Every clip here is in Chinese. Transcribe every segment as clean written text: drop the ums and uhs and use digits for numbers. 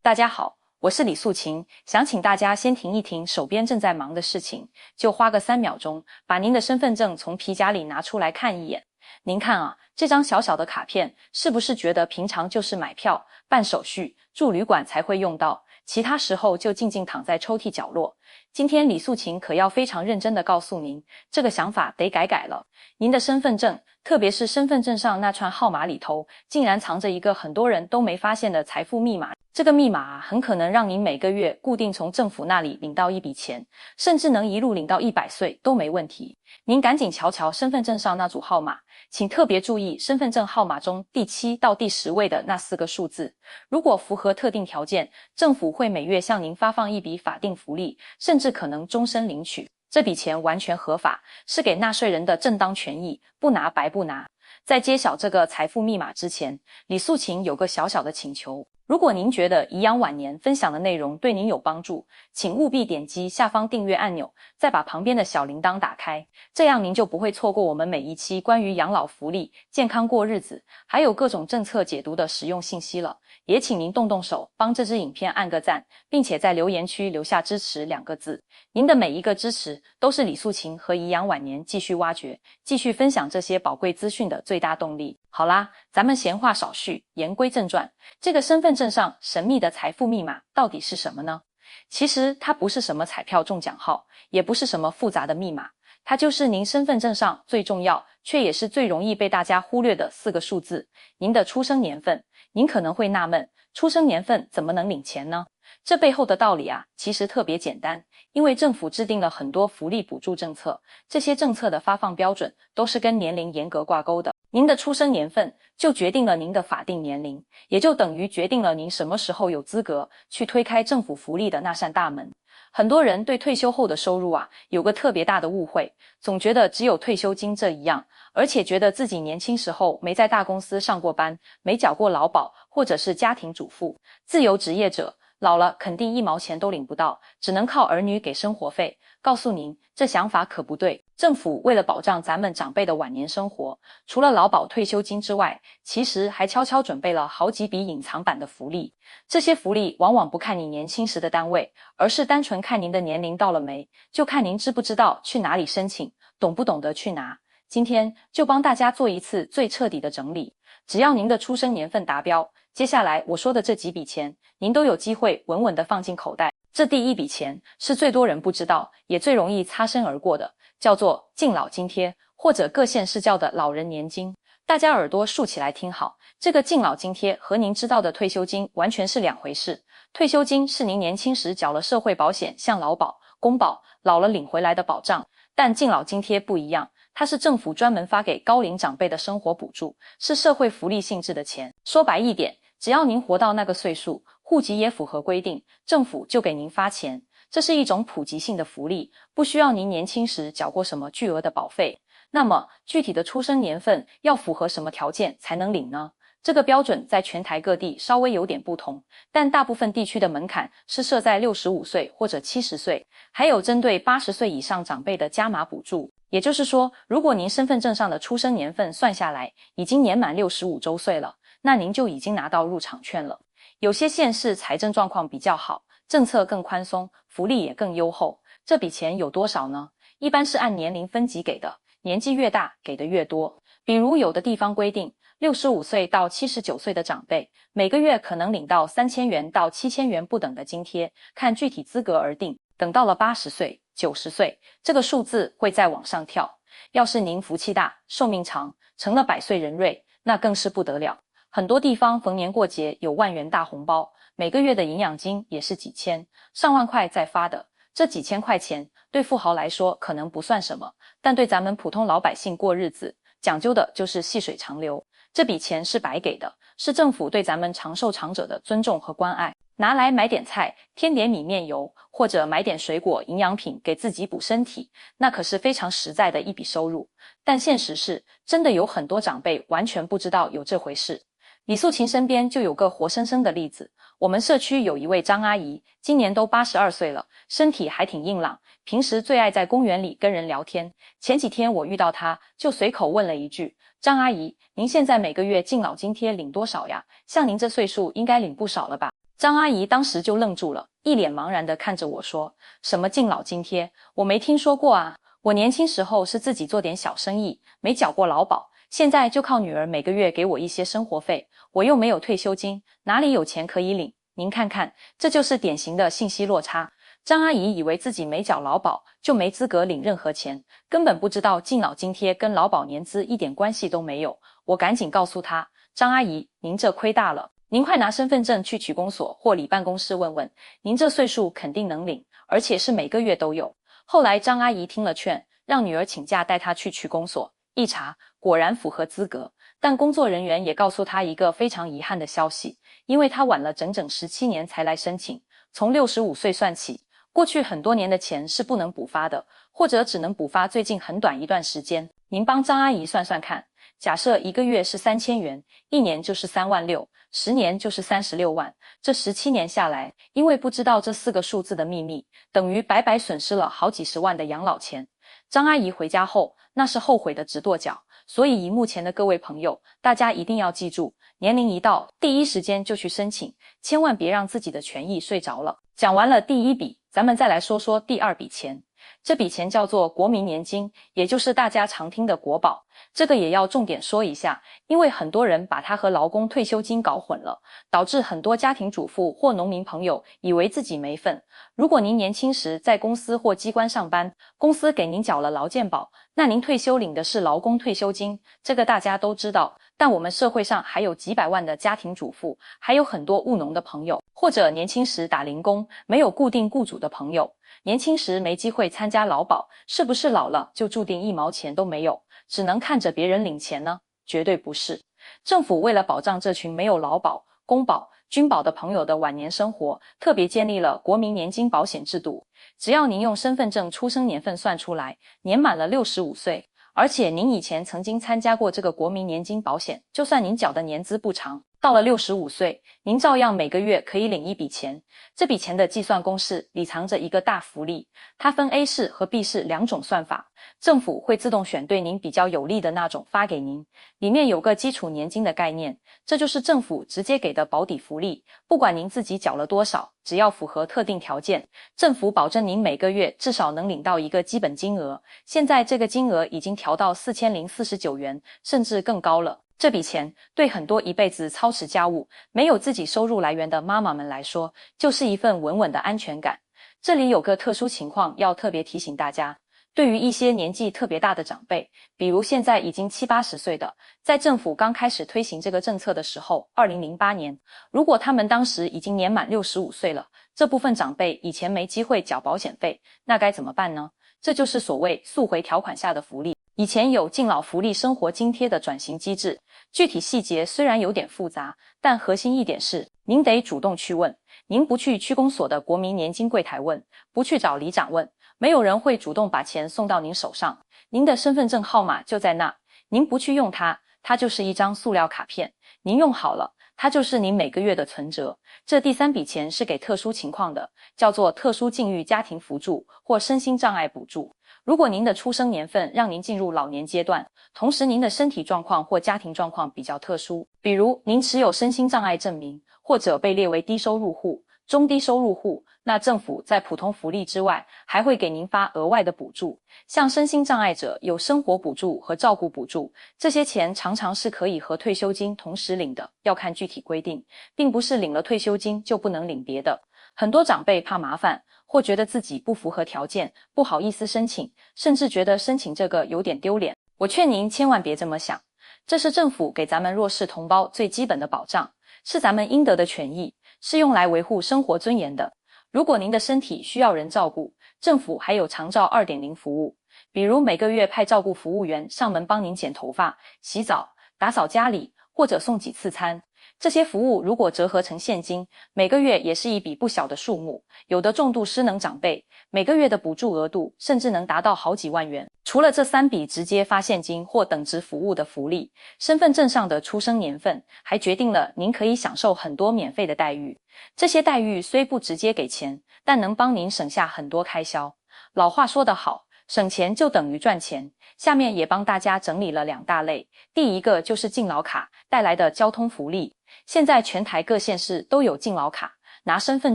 大家好，我是李素琴，想请大家先停一停手边正在忙的事情，就花个3秒钟，把您的身份证从皮夹里拿出来看一眼。您看啊，这张小小的卡片，是不是觉得平常就是买票、办手续、住旅馆才会用到，其他时候就静静躺在抽屉角落？今天李素琴可要非常认真地告诉您，这个想法得改了。您的身份证，特别是身份证上那串号码里头，竟然藏着一个很多人都没发现的财富密码。这个密码啊，很可能让您每个月固定从政府那里领到一笔钱，甚至能一路领到100岁都没问题。您赶紧瞧瞧身份证上那组号码，请特别注意身份证号码中第7到第10位的那4个数字。如果符合特定条件，政府会每月向您发放一笔法定福利，甚至可能终身领取。这笔钱完全合法，是给纳税人的正当权益，不拿白不拿。在揭晓这个财富密码之前，李素琴有个小小的请求。如果您觉得颐养晚年分享的内容对您有帮助，请务必点击下方订阅按钮，再把旁边的小铃铛打开，这样您就不会错过我们每一期关于养老福利、健康过日子，还有各种政策解读的实用信息了。也请您动动手，帮这支影片按个赞，并且在留言区留下支持2个字。您的每一个支持，都是李素琴和颐养晚年继续挖掘、继续分享这些宝贵资讯的最大动力。好啦，咱们闲话少叙，言归正传。这个身份证上神秘的财富密码到底是什么呢？其实它不是什么彩票中奖号，也不是什么复杂的密码，它就是您身份证上最重要，却也是最容易被大家忽略的4个数字，您的出生年份。您可能会纳闷，出生年份怎么能领钱呢？这背后的道理啊，其实特别简单，因为政府制定了很多福利补助政策，这些政策的发放标准都是跟年龄严格挂钩的。您的出生年份就决定了您的法定年龄，也就等于决定了您什么时候有资格去推开政府福利的那扇大门。很多人对退休后的收入啊，有个特别大的误会，总觉得只有退休金这一样，而且觉得自己年轻时候没在大公司上过班，没缴过劳保，或者是家庭主妇、自由职业者，老了肯定1毛钱都领不到，只能靠儿女给生活费。告诉您，这想法可不对。政府为了保障咱们长辈的晚年生活，除了劳保退休金之外，其实还悄悄准备了好几笔隐藏版的福利。这些福利往往不看你年轻时的单位，而是单纯看您的年龄到了没，就看您知不知道去哪里申请，懂不懂得去拿。今天就帮大家做一次最彻底的整理，只要您的出生年份达标，接下来我说的这几笔钱，您都有机会稳稳地放进口袋。这第一笔钱是最多人不知道，也最容易擦身而过的，叫做敬老津贴，或者各县市叫的老人年金。大家耳朵竖起来听好，这个敬老津贴和您知道的退休金完全是2回事。退休金是您年轻时缴了社会保险，像劳保、公保，老了领回来的保障，但敬老津贴不一样，它是政府专门发给高龄长辈的生活补助，是社会福利性质的钱。说白一点，只要您活到那个岁数，户籍也符合规定，政府就给您发钱。这是一种普及性的福利，不需要您年轻时缴过什么巨额的保费。那么具体的出生年份要符合什么条件才能领呢？这个标准在全台各地稍微有点不同，但大部分地区的门槛是设在65岁或者70岁，还有针对80岁以上长辈的加码补助。也就是说，如果您身份证上的出生年份算下来已经年满65周岁了，那您就已经拿到入场券了。有些县市财政状况比较好，政策更宽松，福利也更优厚。这笔钱有多少呢？一般是按年龄分级给的，年纪越大给的越多。比如有的地方规定，65岁到79岁的长辈每个月可能领到3000元到7000元不等的津贴，看具体资格而定。等到了80岁、90岁，这个数字会再往上跳。要是您福气大，寿命长，成了100岁人瑞，那更是不得了。很多地方逢年过节有万元大红包，每个月的营养金也是几千、上万块在发的。这几千块钱对富豪来说可能不算什么，但对咱们普通老百姓过日子，讲究的就是细水长流。这笔钱是白给的，是政府对咱们长寿长者的尊重和关爱。拿来买点菜，添点米面油，或者买点水果营养品给自己补身体，那可是非常实在的一笔收入。但现实是，真的有很多长辈完全不知道有这回事。李素琴身边就有个活生生的例子，我们社区有一位张阿姨，今年都82岁了，身体还挺硬朗，平时最爱在公园里跟人聊天。前几天我遇到她，就随口问了一句：张阿姨，您现在每个月敬老津贴领多少呀？像您这岁数应该领不少了吧？张阿姨当时就愣住了，一脸茫然地看着我说：什么敬老津贴？我没听说过啊。我年轻时候是自己做点小生意，没缴过劳保，现在就靠女儿每个月给我一些生活费，我又没有退休金，哪里有钱可以领？您看看，这就是典型的信息落差。张阿姨以为自己没缴劳保就没资格领任何钱，根本不知道敬老津贴跟劳保年资一点关系都没有。我赶紧告诉她，张阿姨，您这亏大了，您快拿身份证去区公所或里办公室问问，您这岁数肯定能领，而且是每个月都有。后来张阿姨听了劝，让女儿请假带她去区公所，一查果然符合资格，但工作人员也告诉她一个非常遗憾的消息，因为她晚了整整17年才来申请，从65岁算起，过去很多年的钱是不能补发的，或者只能补发最近很短一段时间。您帮张阿姨算算看，假设一个月是3000元，一年就是36000，10年就是36万，这17年下来，因为不知道这4个数字的秘密，等于白白损失了好几十万的养老钱。张阿姨回家后，那是后悔的直跺脚。所以荧幕前的各位朋友，大家一定要记住，年龄一到，第一时间就去申请，千万别让自己的权益睡着了。讲完了第一笔，咱们再来说说第二笔钱。这笔钱叫做国民年金，也就是大家常听的国保。这个也要重点说一下，因为很多人把它和劳工退休金搞混了，导致很多家庭主妇或农民朋友以为自己没份。如果您年轻时在公司或机关上班，公司给您缴了劳健保，那您退休领的是劳工退休金，这个大家都知道。但我们社会上还有几百万的家庭主妇，还有很多务农的朋友，或者年轻时打零工，没有固定雇主的朋友，年轻时没机会参加劳保，是不是老了就注定1毛钱都没有，只能看着别人领钱呢？绝对不是。政府为了保障这群没有劳保、公保、军保的朋友的晚年生活，特别建立了国民年金保险制度。只要您用身份证出生年份算出来，年满了65岁，而且您以前曾经参加过这个国民年金保险，就算您缴的年资不长，到了65岁，您照样每个月可以领一笔钱。这笔钱的计算公式里藏着一个大福利，它分 A 式和 B 式2种算法，政府会自动选对您比较有利的那种发给您。里面有个基础年金的概念，这就是政府直接给的保底福利，不管您自己缴了多少，只要符合特定条件，政府保证您每个月至少能领到一个基本金额。现在这个金额已经调到4049元，甚至更高了。这笔钱对很多一辈子操持家务、没有自己收入来源的妈妈们来说，就是一份稳稳的安全感。这里有个特殊情况要特别提醒大家，对于一些年纪特别大的长辈，比如现在已经70、80岁的，在政府刚开始推行这个政策的时候，2008年，如果他们当时已经年满65岁了，这部分长辈以前没机会缴保险费，那该怎么办呢？这就是所谓速回条款下的福利。以前有敬老福利生活津贴的转型机制，具体细节虽然有点复杂，但核心一点是，您得主动去问。您不去区公所的国民年金柜台问，不去找里长问，没有人会主动把钱送到您手上。您的身份证号码就在那，您不去用它，它就是一张塑料卡片。您用好了，它就是您每个月的存折。这第3笔钱是给特殊情况的，叫做特殊境遇家庭扶助或身心障碍补助。如果您的出生年份让您进入老年阶段，同时您的身体状况或家庭状况比较特殊，比如您持有身心障碍证明，或者被列为低收入户、中低收入户，那政府在普通福利之外，还会给您发额外的补助。像身心障碍者有生活补助和照顾补助，这些钱常常是可以和退休金同时领的，要看具体规定，并不是领了退休金就不能领别的。很多长辈怕麻烦，或觉得自己不符合条件，不好意思申请，甚至觉得申请这个有点丢脸。我劝您千万别这么想，这是政府给咱们弱势同胞最基本的保障，是咱们应得的权益，是用来维护生活尊严的。如果您的身体需要人照顾，政府还有长照 2.0 服务，比如每个月派照顾服务员上门帮您剪头发、洗澡、打扫家里，或者送几次餐。这些服务如果折合成现金，每个月也是一笔不小的数目。有的重度失能长辈，每个月的补助额度甚至能达到好几万元。除了这3笔直接发现金或等值服务的福利，身份证上的出生年份还决定了您可以享受很多免费的待遇。这些待遇虽不直接给钱，但能帮您省下很多开销。老话说得好，省钱就等于赚钱。下面也帮大家整理了2大类，第一个就是敬老卡带来的交通福利。现在全台各县市都有敬老卡，拿身份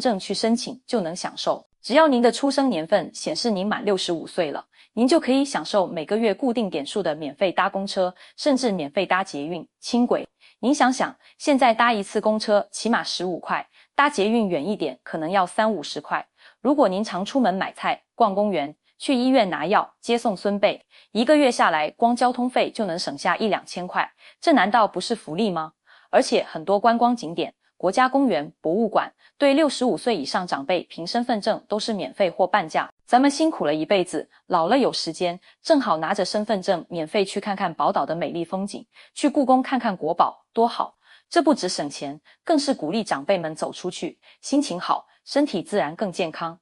证去申请就能享受。只要您的出生年份显示您满65岁了，您就可以享受每个月固定点数的免费搭公车，甚至免费搭捷运、轻轨。您想想，现在搭一次公车起码15块，搭捷运远一点可能要30-50块。如果您常出门买菜、逛公园、去医院拿药、接送孙辈，一个月下来光交通费就能省下1-2千块，这难道不是福利吗？而且很多观光景点、国家公园、博物馆对65岁以上长辈凭身份证都是免费或半价。咱们辛苦了一辈子，老了有时间，正好拿着身份证免费去看看宝岛的美丽风景，去故宫看看国宝，多好！这不只省钱，更是鼓励长辈们走出去，心情好，身体自然更健康。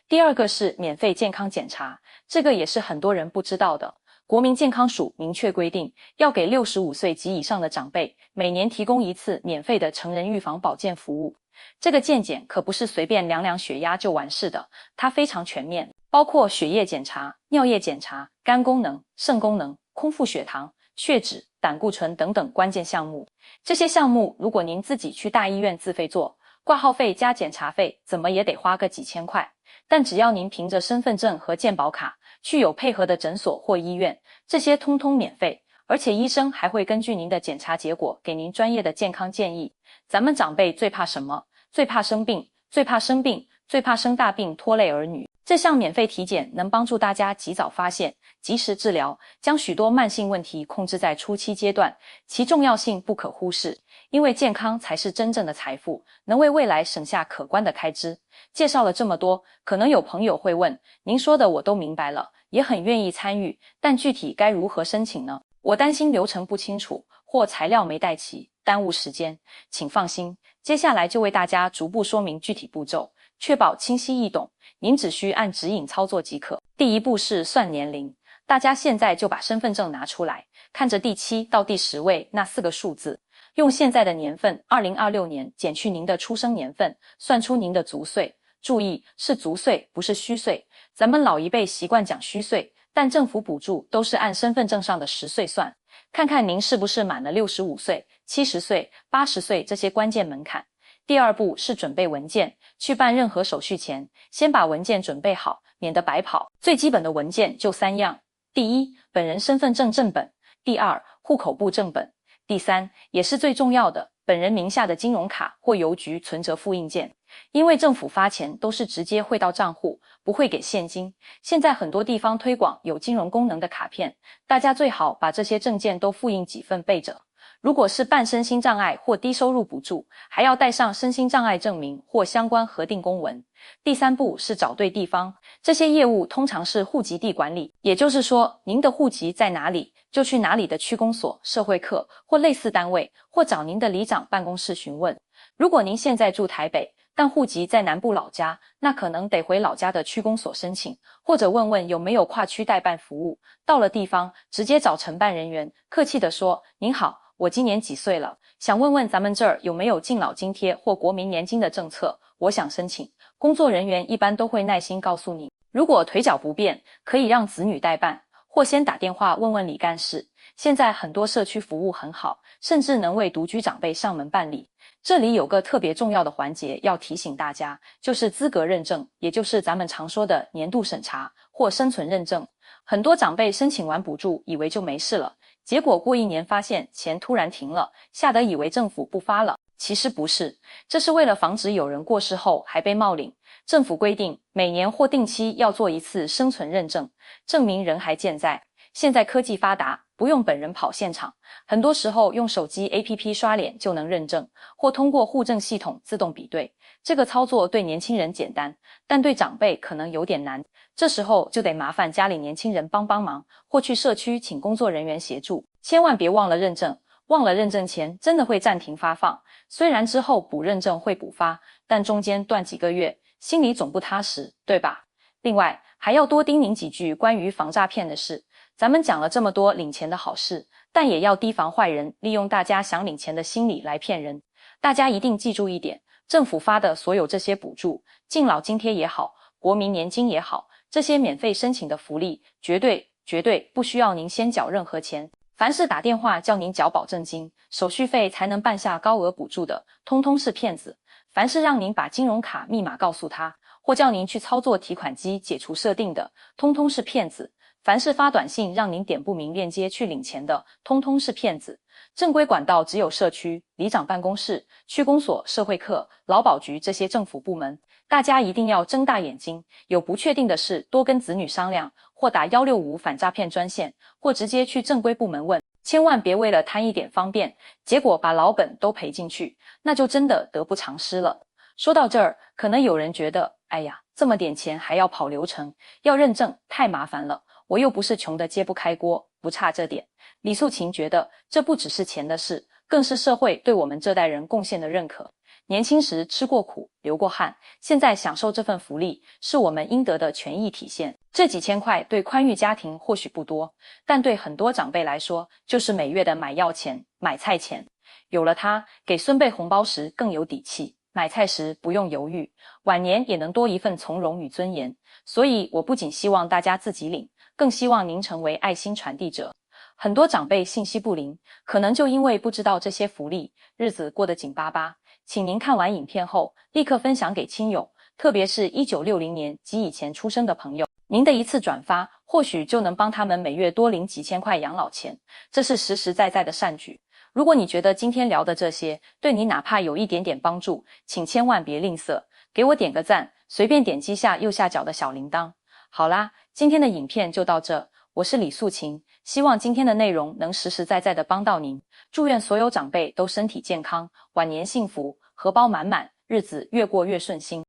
第二个是免费健康检查，这个也是很多人不知道的。国民健康署明确规定，要给65岁及以上的长辈每年提供一次免费的成人预防保健服务。这个健检可不是随便量量血压就完事的，它非常全面，包括血液检查、尿液检查、肝功能、肾功能、空腹血糖、血脂、胆固醇等等关键项目。这些项目如果您自己去大医院自费做，挂号费加检查费怎么也得花个几千块，但只要您凭着身份证和健保卡去有配合的诊所或医院，这些通通免费，而且医生还会根据您的检查结果给您专业的健康建议。咱们长辈最怕什么？最怕生病，最怕生病，最怕生大病拖累儿女。这项免费体检能帮助大家及早发现、及时治疗，将许多慢性问题控制在初期阶段，其重要性不可忽视。因为健康才是真正的财富，能为未来省下可观的开支。介绍了这么多，可能有朋友会问，您说的我都明白了，也很愿意参与，但具体该如何申请呢？我担心流程不清楚，或材料没带齐，耽误时间。请放心，接下来就为大家逐步说明具体步骤，确保清晰易懂，您只需按指引操作即可。第一步是算年龄，大家现在就把身份证拿出来，看着第7到第10位那4个数字，用现在的年份2026年减去您的出生年份，算出您的足岁。注意，是足岁，不是虚岁。咱们老一辈习惯讲虚岁，但政府补助都是按身份证上的10岁算。看看您是不是满了65岁、70岁、80岁这些关键门槛。第二步是准备文件，去办任何手续前，先把文件准备好，免得白跑。最基本的文件就3样：第一，本人身份证正本；第二，户口簿正本；第三，也是最重要的，本人名下的金融卡或邮局存折复印件。因为政府发钱都是直接汇到账户，不会给现金。现在很多地方推广有金融功能的卡片，大家最好把这些证件都复印几份备着。如果是办身心障碍或低收入补助，还要带上身心障碍证明或相关核定公文。第三步是找对地方，这些业务通常是户籍地管理，也就是说，您的户籍在哪里，就去哪里的区公所、社会科或类似单位，或找您的里长办公室询问。如果您现在住台北，但户籍在南部老家，那可能得回老家的区公所申请，或者问问有没有跨区代办服务。到了地方，直接找承办人员，客气地说：“您好，我今年几岁了？想问问咱们这儿有没有敬老津贴或国民年金的政策，我想申请。”工作人员一般都会耐心告诉你，如果腿脚不便，可以让子女代办，或先打电话问问里干事。现在很多社区服务很好，甚至能为独居长辈上门办理。这里有个特别重要的环节要提醒大家，就是资格认证，也就是咱们常说的年度审查或生存认证。很多长辈申请完补助以为就没事了，结果过1年发现钱突然停了，吓得以为政府不发了。其实不是，这是为了防止有人过世后还被冒领。政府规定每年或定期要做一次生存认证，证明人还健在。现在科技发达，不用本人跑现场，很多时候用手机 APP 刷脸就能认证，或通过户政系统自动比对。这个操作对年轻人简单，但对长辈可能有点难。这时候就得麻烦家里年轻人帮帮忙，或去社区请工作人员协助。千万别忘了认证，忘了认证前真的会暂停发放。虽然之后补认证会补发，但中间断几个月，心里总不踏实，对吧？另外，还要多叮咛几句关于防诈骗的事。咱们讲了这么多领钱的好事，但也要提防坏人利用大家想领钱的心理来骗人。大家一定记住一点，政府发的所有这些补助，敬老津贴也好，国民年金也好，这些免费申请的福利，绝对不需要您先缴任何钱。凡是打电话叫您缴保证金、手续费才能办下高额补助的，通通是骗子。凡是让您把金融卡密码告诉他，或叫您去操作提款机解除设定的，通通是骗子。凡是发短信让您点不明链接去领钱的，通通是骗子。正规管道只有社区、里长办公室、区公所、社会课、劳保局这些政府部门，大家一定要睁大眼睛，有不确定的事多跟子女商量，或打165反诈骗专线，或直接去正规部门问，千万别为了贪一点方便，结果把老本都赔进去，那就真的得不偿失了。说到这儿，可能有人觉得，哎呀，这么点钱还要跑流程，要认证，太麻烦了，我又不是穷得揭不开锅，不差这点。李素琴觉得，这不只是钱的事，更是社会对我们这代人贡献的认可。年轻时吃过苦，流过汗，现在享受这份福利，是我们应得的权益体现。这几千块对宽裕家庭或许不多，但对很多长辈来说，就是每月的买药钱、买菜钱。有了它，给孙辈红包时更有底气，买菜时不用犹豫，晚年也能多一份从容与尊严。所以我不仅希望大家自己领，更希望您成为爱心传递者。很多长辈信息不灵，可能就因为不知道这些福利，日子过得紧巴巴。请您看完影片后，立刻分享给亲友，特别是1960年及以前出生的朋友。您的一次转发，或许就能帮他们每月多领几千块养老钱，这是实实在在的善举。如果你觉得今天聊的这些对你哪怕有一点点帮助，请千万别吝啬，给我点个赞，随便点击下右下角的小铃铛。好啦，今天的影片就到这，我是李素琴，希望今天的内容能实实在在的帮到您。祝愿所有长辈都身体健康，晚年幸福，荷包满满，日子越过越顺心。